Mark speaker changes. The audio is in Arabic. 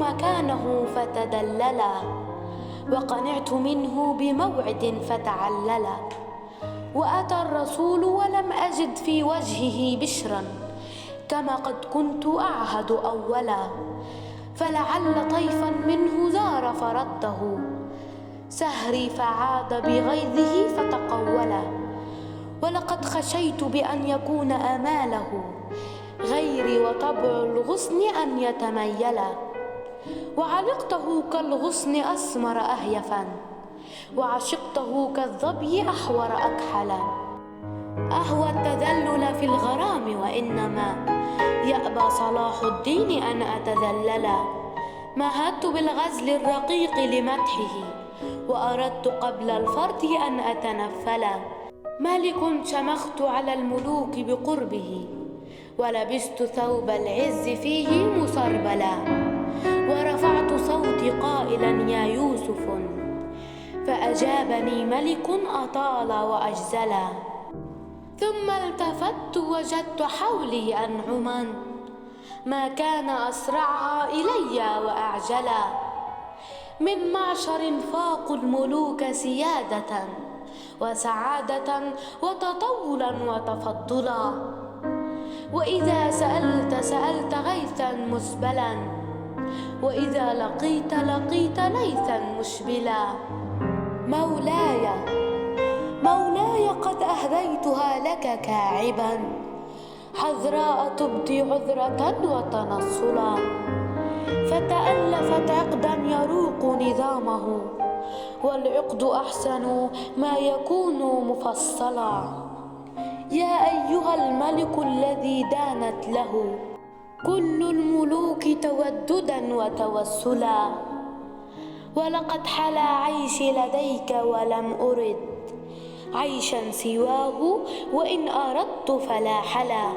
Speaker 1: مكانه فتدللا، وقنعت منه بموعد فتعللا. وأتى الرسول ولم أجد في وجهه بشرا، كما قد كنت أعهد أولا. فلعل طيفا منه زار فرده، سهري فعاد بغيظه فتقولا. ولقد خشيت بأن يكون آماله غيري، وطبع الغصن أن يتميلا. وعلقته كالغصن أسمر أهيفا، وعشقته كالظبي أحور أكحلا. أهوى التذلل في الغرام، وإنما يأبى صلاح الدين أن أتذللا. مهدت بالغزل الرقيق لمدحه، وأردت قبل الفرد أن أتنفلا. ملك شمخت على الملوك بقربه، ولبست ثوب العز فيه مسربلا. ورفعت صوتي قائلا يا يوسف، فأجابني ملك أطال وأجزلا. ثم التفت وجدت حولي أنعما، ما كان أسرعها إلي وأعجلا. من معشر فاقوا الملوك سيادة وسعادة وتطولا وتفضلا. وإذا سألت غيثا مسبلا، وإذا لقيت ليثا مشبلا. مولاي قد أهديتها لك كاعبا، حذراء تبدي عذرة وتنصلا. فتألفت عقدا يروق نظامه، والعقد أحسن ما يكون مفصلا. يا أيها الملك الذي دانت له كل الملوك توددا وتوسلا. ولقد حلا عيشي لديك ولم أرد عيشا سواه، وإن أردت فلا حلا.